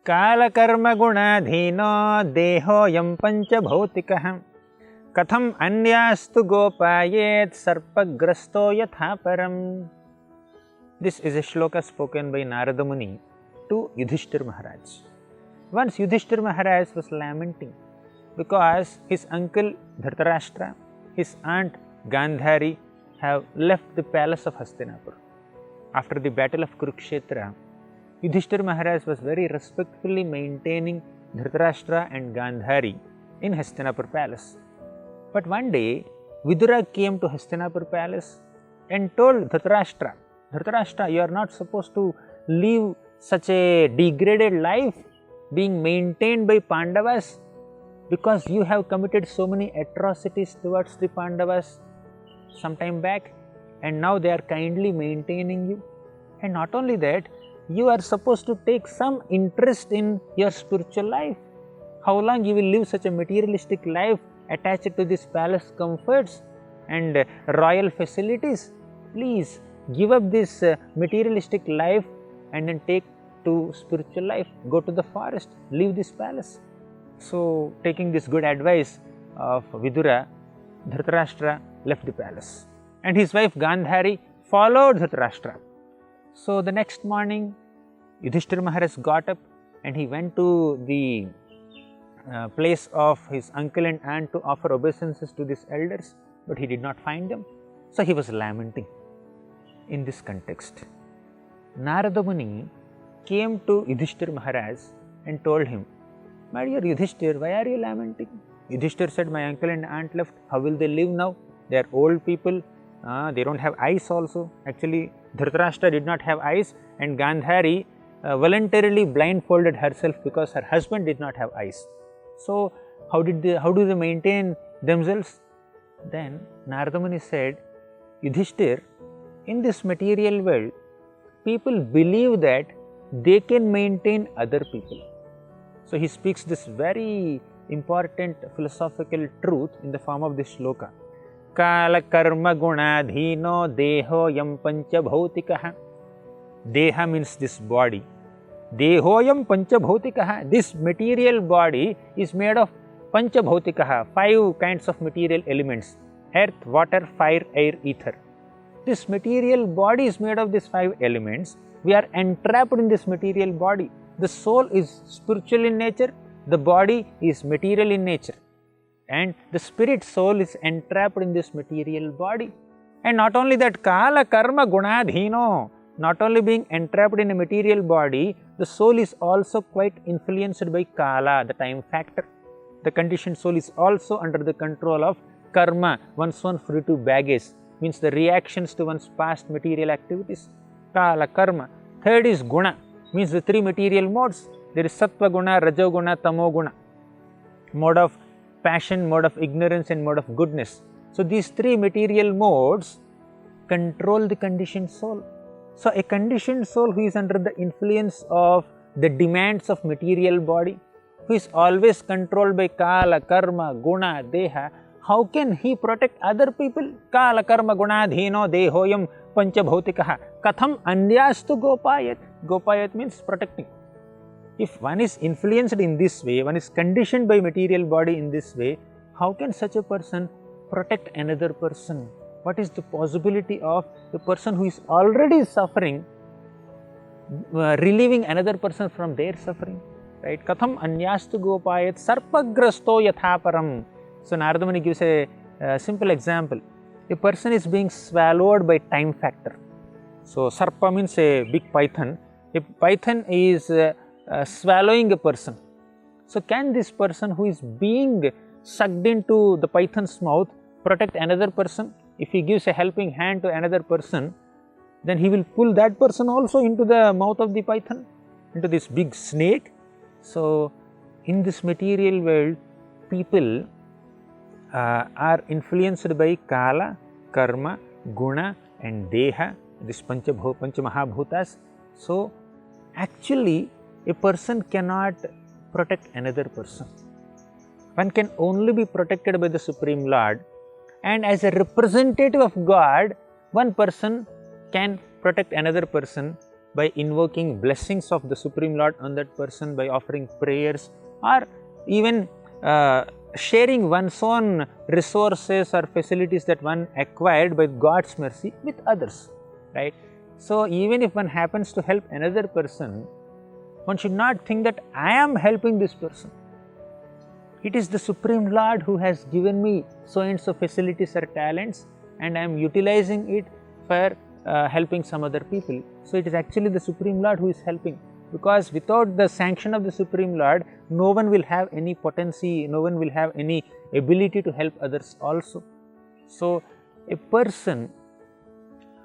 कालकर्मगुणाधीनो देहोऽयं पञ्चभौतिकः कथम् अन्यास्तु गोपायेत् सर्पग्रस्तो यथा परम्. This is a shloka spoken by Narada Muni to Yudhishthira Maharaj. Once Yudhishthira Maharaj was lamenting because his uncle Dhritarashtra, his aunt Gandhari have left the palace of Hastinapur. After the battle of Kurukshetra, Yudhishthira Maharaj was very respectfully maintaining Dhritarashtra and Gandhari in Hastinapur palace. But one day, Vidura came to Hastinapur palace and told Dhritarashtra, Dhritarashtra, you are not supposed to live such a degraded life being maintained by Pandavas because you have committed so many atrocities towards the Pandavas some time back and now they are kindly maintaining you. And not only that, you are supposed to take some interest in your spiritual life. How long you will live such a materialistic life attached to this palace comforts and royal facilities? Please give up this materialistic life and then take to spiritual life. Go to the forest, leave this palace. So, taking this good advice of Vidura, Dhritarashtra left the palace and his wife Gandhari followed Dhritarashtra. So, the next morning Yudhishthira Maharaj got up and he went to the place of his uncle and aunt to offer obeisances to these elders, but he did not find them. So, he was lamenting. In this context, Narada Muni came to Yudhishthira Maharaj and told him, my dear Yudhishthira, why are you lamenting? Yudhishthira said, my uncle and aunt left, how will they live now? They are old people, they don't have eyes also. Actually, Dhritarashtra did not have eyes and Gandhari voluntarily blindfolded herself because her husband did not have eyes. So, how do they maintain themselves? Then Narada Muni said, Yudhishthira, in this material world, people believe that they can maintain other people. So, he speaks this very important philosophical truth in the form of this shloka. Kala karma guna dhino deho yam pancha bhautikaha. Deha means this body. Deho yam pancha bhautikaha. This material body is made of pancha bhautikaha, 5 kinds of material elements: earth, water, fire, air, ether. This material body is made of these 5 elements. We are entrapped in this material body. The soul is spiritual in nature, the body is material in nature, and the spirit soul is entrapped in this material body. And not only that, kala karma gunadhino, not only being entrapped in a material body, the soul is also quite influenced by kala, the time factor. The conditioned soul is also under the control of karma, one's own fruitive baggage, means the reactions to one's past material activities. Kala karma. Third is guna, means the 3 material modes. There is sattva guna, rajo guna, tamo guna. Mode of passion, mode of ignorance and mode of goodness. So, these 3 material modes control the conditioned soul. So, a conditioned soul who is under the influence of the demands of material body, who is always controlled by kala, karma, guna, deha, how can he protect other people? Kala karma gunadhino dehoyam pancha bhautikaha. Katham anyastu gopayat. Gopayat means protecting. If one is influenced in this way, one is conditioned by material body in this way, how can such a person protect another person? What is the possibility of the person who is already suffering, relieving another person from their suffering? Right? Katham anyastu gopayat sarpagrasto yathaparam. So, Narada Muni gives a simple example. A person is being swallowed by time factor. So, sarpa means a big python. A python is swallowing a person. So, can this person who is being sucked into the python's mouth protect another person? If he gives a helping hand to another person, then he will pull that person also into the mouth of the python, into this big snake. So, in this material world, people are influenced by kala, karma, guna and deha, this pancha mahabhutas. So, actually a person cannot protect another person. One can only be protected by the Supreme Lord, and as a representative of God, one person can protect another person by invoking blessings of the Supreme Lord on that person, by offering prayers, or even sharing one's own resources or facilities that one acquired by God's mercy with others, right? So even if one happens to help another person, one should not think that I am helping this person. It is the Supreme Lord who has given me so and so facilities or talents, and I am utilizing it for helping some other people. So it is actually the Supreme Lord who is helping, because without the sanction of the Supreme Lord, no one will have any potency, no one will have any ability to help others also. So a person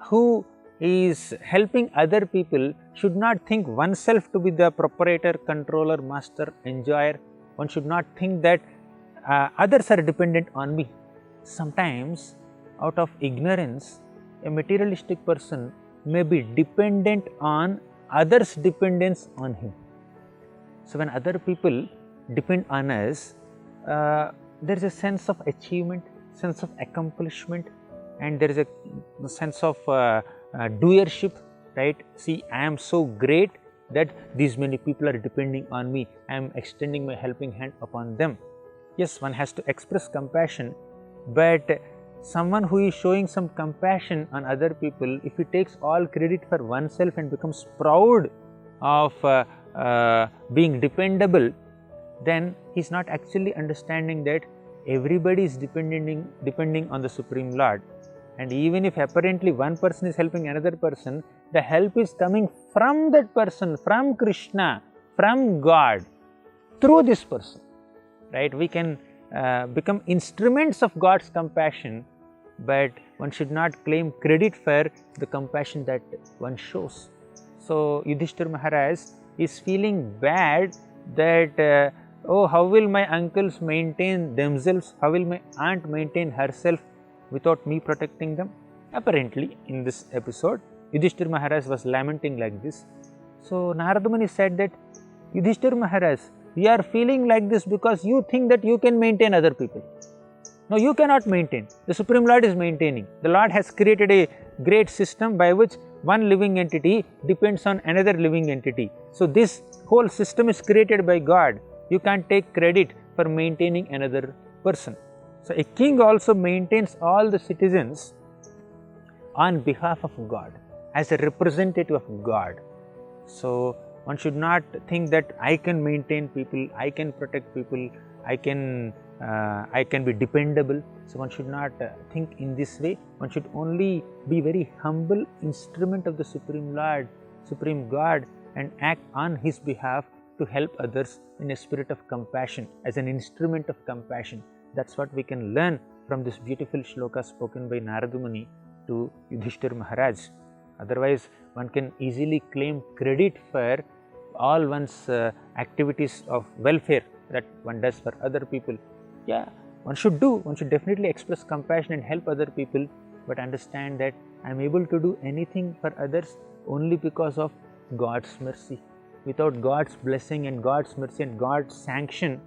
who is helping other people should not think oneself to be the proprietor, controller, master, enjoyer. One should not think that others are dependent on me. Sometimes, out of ignorance, a materialistic person may be dependent on others' dependence on him. So when other people depend on us, there is a sense of achievement, sense of accomplishment, and there is a sense of doership, right? See, I am so great that these many people are depending on me. I am extending my helping hand upon them. Yes, one has to express compassion, but someone who is showing some compassion on other people, if he takes all credit for oneself and becomes proud of being dependable, then he is not actually understanding that everybody is depending on the Supreme Lord. And even if apparently one person is helping another person, the help is coming from that person, from Krishna, from God, through this person, right? We can become instruments of God's compassion, but one should not claim credit for the compassion that one shows. So Yudhishthira Maharaj is feeling bad that oh, how will my uncles maintain themselves? How will my aunt maintain herself without me protecting them? Apparently, in this episode, Yudhishthira Maharaj was lamenting like this. So Narada Muni said that, Yudhishthira Maharaj, you are feeling like this because you think that you can maintain other people. No, you cannot maintain. The Supreme Lord is maintaining. The Lord has created a great system by which one living entity depends on another living entity. So this whole system is created by God. You can't take credit for maintaining another person. So a king also maintains all the citizens on behalf of God, as a representative of God. So one should not think that I can maintain people, I can protect people, I can be dependable. So one should not think in this way. One should only be very humble instrument of the Supreme Lord, Supreme God, and act on His behalf to help others in a spirit of compassion, as an instrument of compassion. That's what we can learn from this beautiful shloka spoken by Narada Muni to Yudhishthira Maharaj. Otherwise, one can easily claim credit for all one's activities of welfare that one does for other people. Yeah, one should do, one should definitely express compassion and help other people, but understand that I am able to do anything for others only because of God's mercy. Without God's blessing and God's mercy and God's sanction,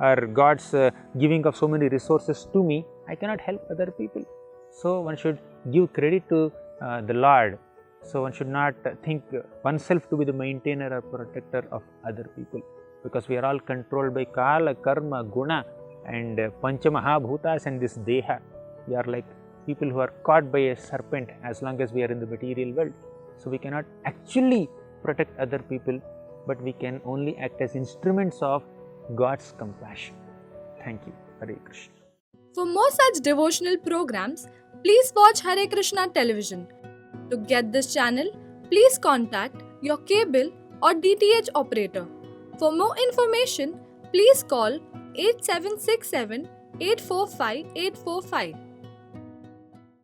or God's giving of so many resources to me, I cannot help other people. So one should give credit to the Lord. So one should not think oneself to be the maintainer or protector of other people, because we are all controlled by Kala, Karma, Guna and Pancha Mahabhutas and this Deha. We are like people who are caught by a serpent as long as we are in the material world. So we cannot actually protect other people, but we can only act as instruments of God's compassion. Thank you. Hare Krishna. For more such devotional programs, please watch Hare Krishna television. To get this channel, please contact your cable or DTH operator. For more information, please call 8767 845 845.